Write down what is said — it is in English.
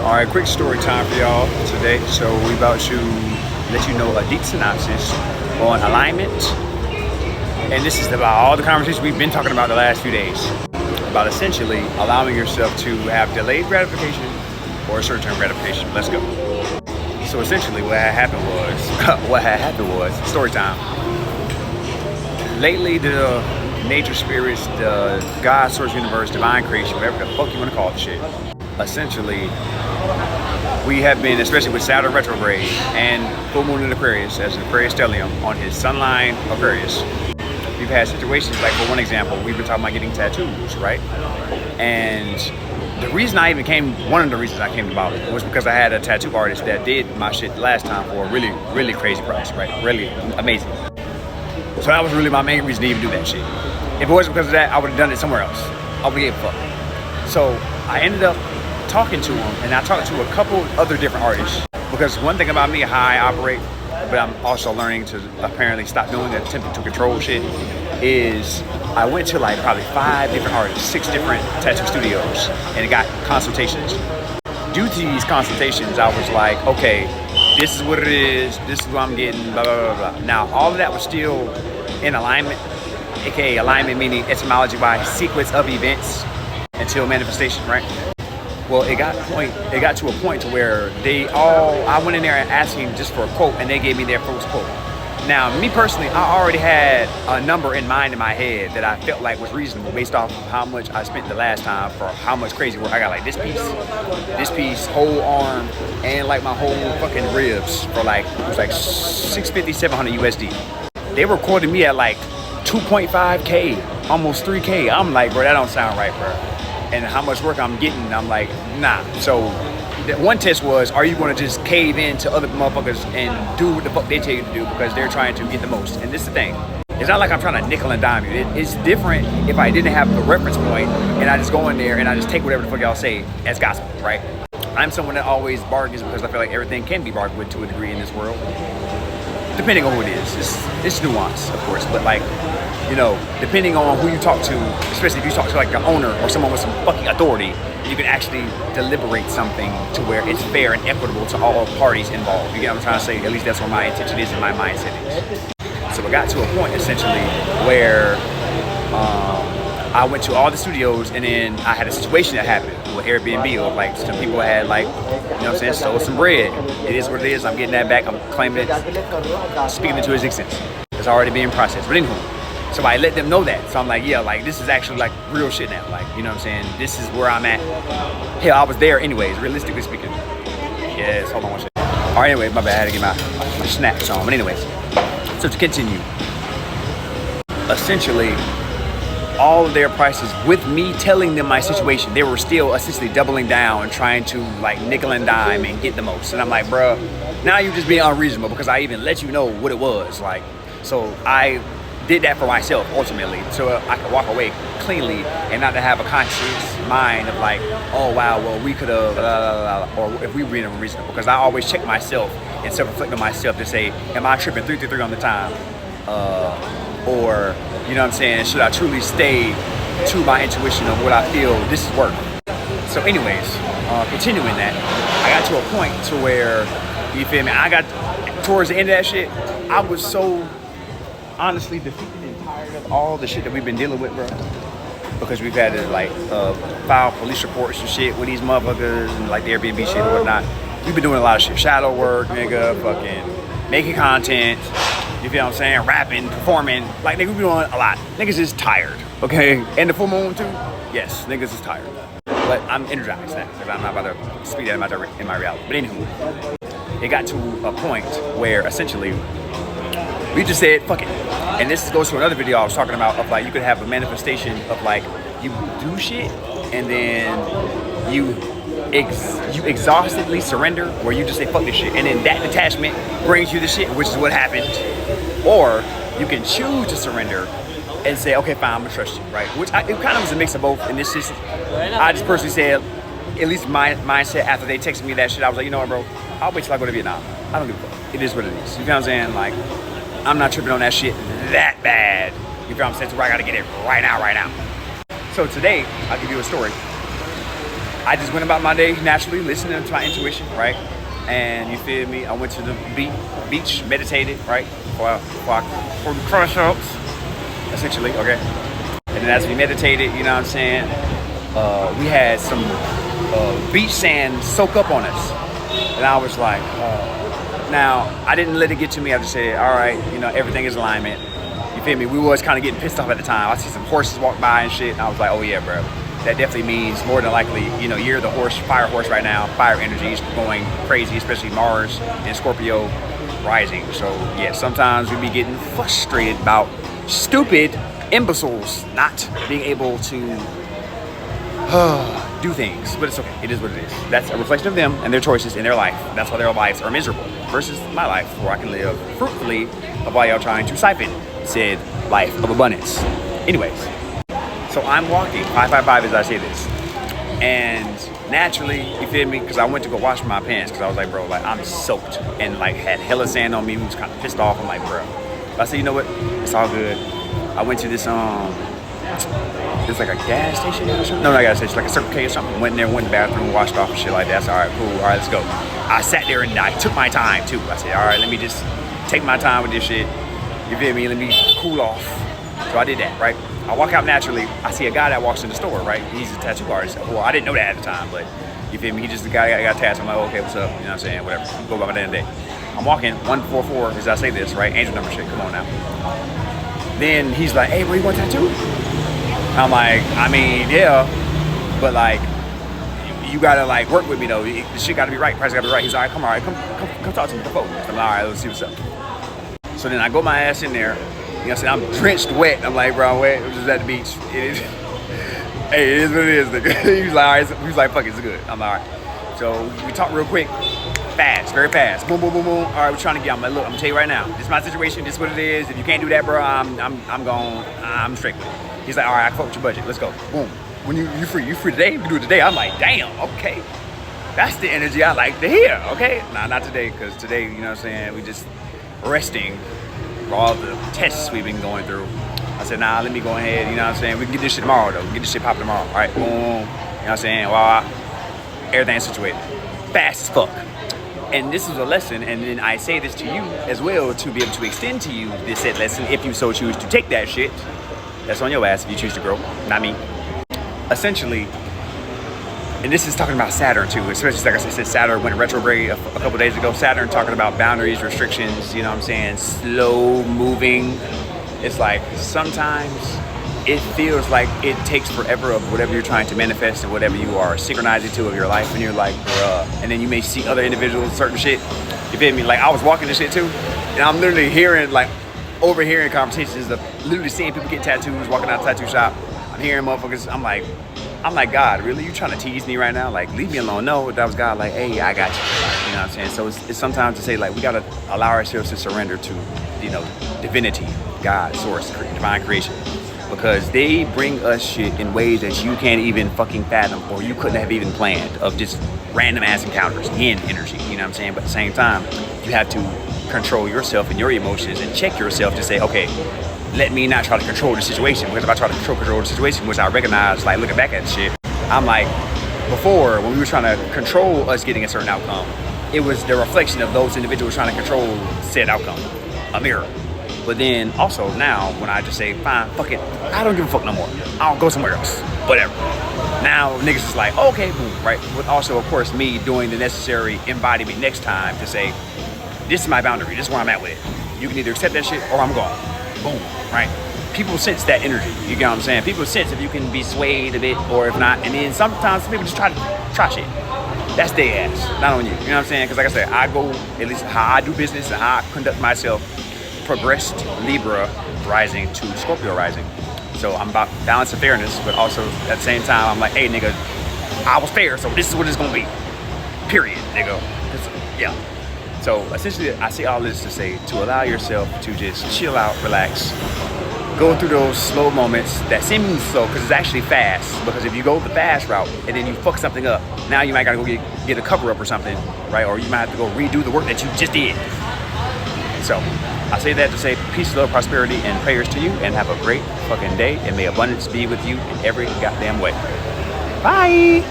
All right, quick story time for y'all today. So we about to let you know a deep synopsis on alignment. And this is about all the conversations we've been talking about the last few days. About essentially allowing yourself to have delayed gratification or short-term gratification. Let's go. So essentially what had happened was, story time. Lately the nature spirits, the God, source, universe, divine creation, whatever the fuck you want to call the shit. Essentially, we have been, especially with Saturn retrograde and full moon in Aquarius, as an Aquarius stellium on his sun line Aquarius. We've had situations like, for one example, we've been talking about getting tattoos, right? And the reason I even came, one of the reasons I came about it was because I had a tattoo artist that did my shit last time for a really, really crazy price, right? Really amazing. So that was really my main reason to even do that shit. If it wasn't because of that, I would have done it somewhere else. I would have gave a fuck. So I ended up talking to him, and I talked to a couple other different artists, because one thing about me, how I operate, but I'm also learning to apparently stop doing it, attempting to control shit, is I went to like probably 5 different artists, 6 different tattoo studios, and got consultations. Due to these consultations, I was like, okay, this is what it is, this is what I'm getting, blah, blah, blah, blah. Now, all of that was still in alignment, aka alignment meaning etymology by sequence of events until manifestation, right? Well, it got to a point to where I went in there and asking just for a quote, and they gave me their first quote. Now, me personally, I already had a number in mind in my head that I felt like was reasonable based off of how much I spent the last time for how much crazy work I got. Like this piece, whole arm, and like my whole fucking ribs for like, it was like 650, 700 USD. They were quoting me at like 2.5K, almost 3K. I'm like, bro, that don't sound right, bro. And how much work I'm getting, I'm like, nah. So one test was, are you going to just cave in to other motherfuckers and do what the fuck they tell you to do because they're trying to get the most? And this is the thing. It's not like I'm trying to nickel and dime you. It's different if I didn't have the reference point and I just go in there and I just take whatever the fuck y'all say as gospel, right? I'm someone that always bargains because I feel like everything can be bargained with to a degree in this world. Depending on who it is. It's nuance, of course, but like, you know, depending on who you talk to, especially if you talk to like an owner or someone with some fucking authority, you can actually deliberate something to where it's fair and equitable to all parties involved. You get what I'm trying to say? At least that's what my intention is and my mindset is. So it got to a point essentially where I went to all the studios, and then I had a situation that happened with Airbnb of like some people had like, you know what I'm saying, stole some bread. It is what it is. I'm getting that back. I'm claiming it, speaking into existence. It's already being processed. But anyway, so I let them know that. So I'm like, yeah, like this is actually like real shit now. Like, you know what I'm saying? This is where I'm at. Hell, I was there anyways, realistically speaking. Yes, hold on one second. All right, anyway, my bad. I had to get my snaps on. But anyways, so to continue, essentially, all of their prices, with me telling them my situation, they were still essentially doubling down and trying to like nickel and dime and get the most. And I'm like, bruh, now you're just being unreasonable because I even let you know what it was. Like, so I did that for myself ultimately, so I could walk away cleanly and not to have a conscious mind of like, oh wow, well we could have, or if we were being unreasonable, because I always check myself and self-reflect on myself to say, am I tripping 333 on the time? Or, you know what I'm saying, should I truly stay to my intuition of what I feel this is worth? So anyways, continuing that, I got to a point to where, you feel me, I got towards the end of that shit, I was so honestly defeated and tired of all the shit that we've been dealing with, bro. Because we've had to like file police reports and shit with these motherfuckers and like the Airbnb shit and whatnot. We've been doing a lot of shit, shadow work, nigga, fucking making content. You feel what I'm saying? Rapping, performing. Like, nigga, we doing a lot. Niggas is tired, okay? And the full moon, too? Yes, niggas is tired. But I'm energized now, because I'm not about to speak that in my reality. But anywho, it got to a point where, essentially, we just said, fuck it. And this goes to another video I was talking about of, like, you could have a manifestation of, like, you do shit, and then you exhaustedly surrender, where you just say fuck this shit, and then that detachment brings you the shit, which is what happened. Or you can choose to surrender and say, okay, fine, I'm gonna trust you, right? Which it kind of was a mix of both. And this is, I just personally said, at least my mindset after they texted me that shit, I was like, you know what, bro, I'll wait till I go to Vietnam. I don't give a fuck. It is what it is. You feel what I'm saying? Like, I'm not tripping on that shit that bad. You feel what I'm saying? So I gotta get it right now. So today, I'll give you a story. I just went about my day naturally, listening to my intuition, right? And you feel me? I went to the beach, meditated, right? For the crush ups, essentially, okay? And then as we meditated, you know what I'm saying? We had some beach sand soak up on us. And I was like, now, I didn't let it get to me. I just said, all right, you know, everything is alignment. You feel me? We was kind of getting pissed off at the time. I see some horses walk by and shit. And I was like, oh yeah, bro. That definitely means more than likely, you know, you're the fire horse right now. Fire energy is going crazy, especially Mars and Scorpio rising. So yeah, sometimes we be getting frustrated about stupid imbeciles not being able to do things, but it's okay. It is what it is. That's a reflection of them and their choices in their life. That's why their lives are miserable versus my life, where I can live fruitfully while y'all trying to siphon said life of abundance. Anyways, so I'm walking 555 as I say this, and naturally, you feel me? Because I went to go wash my pants because I was like, bro, like I'm soaked and like had hella sand on me. We was kind of pissed off. I'm like, bro. I said, you know what? It's all good. I went to this it's like a gas station or something. No, not a gas station, like a Circle K or something. Went in there, went in the bathroom, washed off and shit like that. So all right, cool. All right, let's go. I sat there and I took my time too. I said, all right, let me just take my time with this shit. You feel me? Let me cool off. So I did that, right? I walk out naturally. I see a guy that walks in the store, right? He's a tattoo artist. Well, I didn't know that at the time, but you feel me? He just the guy that got tattooed. I'm like, okay, what's up? You know what I'm saying? Whatever. Go about my damn day. I'm walking 144 as I say this, right? Angel number shit. Come on now. Then he's like, hey, where you want a tattoo? I'm like, I mean, yeah, but like, you gotta like work with me though. The shit gotta be right. Price gotta be right. He's like, come talk to me. Come I'm like, all right, let's see what's up. So then I go my ass in there. You know what I'm saying? I'm drenched wet. I'm like, bro, I'm wet. It was just at the beach. Hey, it is what it is, nigga. He's like, all right. He's like, fuck it, it's good. I'm like, all right. So we talk real quick, fast, very fast. Boom, boom, boom, boom. All right, we're trying to get. I'm like, look, I'm gonna tell you right now. This is my situation. This is what it is. If you can't do that, bro, I'm straight with it. He's like, all right, I fuck with your budget. Let's go. Boom. When you free today? You can do it today. I'm like, damn, okay. That's the energy I like to hear, okay? Nah, not today, because today, you know what I'm saying, we just resting for all the tests we've been going through. I said, nah, let me go ahead, you know what I'm saying? We can get this shit tomorrow, though. We can get this shit popping tomorrow. All right, boom. You know what I'm saying? Everything's situated. Fast as fuck. And this is a lesson, and then I say this to you as well to be able to extend to you this said lesson if you so choose to take that shit. That's on your ass if you choose to grow, not me. Essentially, and this is talking about Saturn too, especially like I said, Saturn went retrograde a couple days ago. Saturn talking about boundaries, restrictions, you know what I'm saying, slow moving. It's like sometimes it feels like it takes forever of whatever you're trying to manifest and whatever you are synchronizing to of your life, and you're like, bruh. And then you may see other individuals, certain shit, you feel me? Like I was walking this shit too, and I'm literally hearing like, overhearing conversations of literally seeing people get tattoos, walking out of the tattoo shop. I'm hearing motherfuckers, I'm like, God, really? You trying to tease me right now? Like, leave me alone. No, that was God, like, hey, I got you. You know what I'm saying? So it's sometimes to say, like, we gotta allow ourselves to surrender to, you know, divinity, God, source, divine creation. Because they bring us shit in ways that you can't even fucking fathom, or you couldn't have even planned, of just random ass encounters in energy, you know what I'm saying? But at the same time, you have to control yourself and your emotions and check yourself to say, okay, let me not try to control the situation, because if I try to control the situation, which I recognize, like looking back at the shit, I'm like, before when we were trying to control us getting a certain outcome, it was the reflection of those individuals trying to control said outcome, a mirror. But then also now when I just say, fine, fuck it, I don't give a fuck no more, I'll go somewhere else, whatever. Now niggas is like, okay, boom, right? But also of course me doing the necessary embodiment next time to say, this is my boundary, this is where I'm at with it. You can either accept that shit or I'm gone. Boom, right? People sense that energy, you get what I'm saying? People sense if you can be swayed a bit or if not. And then sometimes people just try shit. That's their ass, not on you. You know what I'm saying? Because like I said, I go, at least how I do business and how I conduct myself, progressed Libra rising to Scorpio rising. So I'm about balance and fairness, but also at the same time, I'm like, hey nigga, I was fair, so this is what it's gonna be. Period, nigga. Yeah. So essentially, I say all this to say, to allow yourself to just chill out, relax, go through those slow moments that seem slow because it's actually fast. Because if you go the fast route and then you fuck something up, now you might gotta go get a cover up or something, right? Or you might have to go redo the work that you just did. So I say that to say peace, love, prosperity, and prayers to you, and have a great fucking day, and may abundance be with you in every goddamn way. Bye.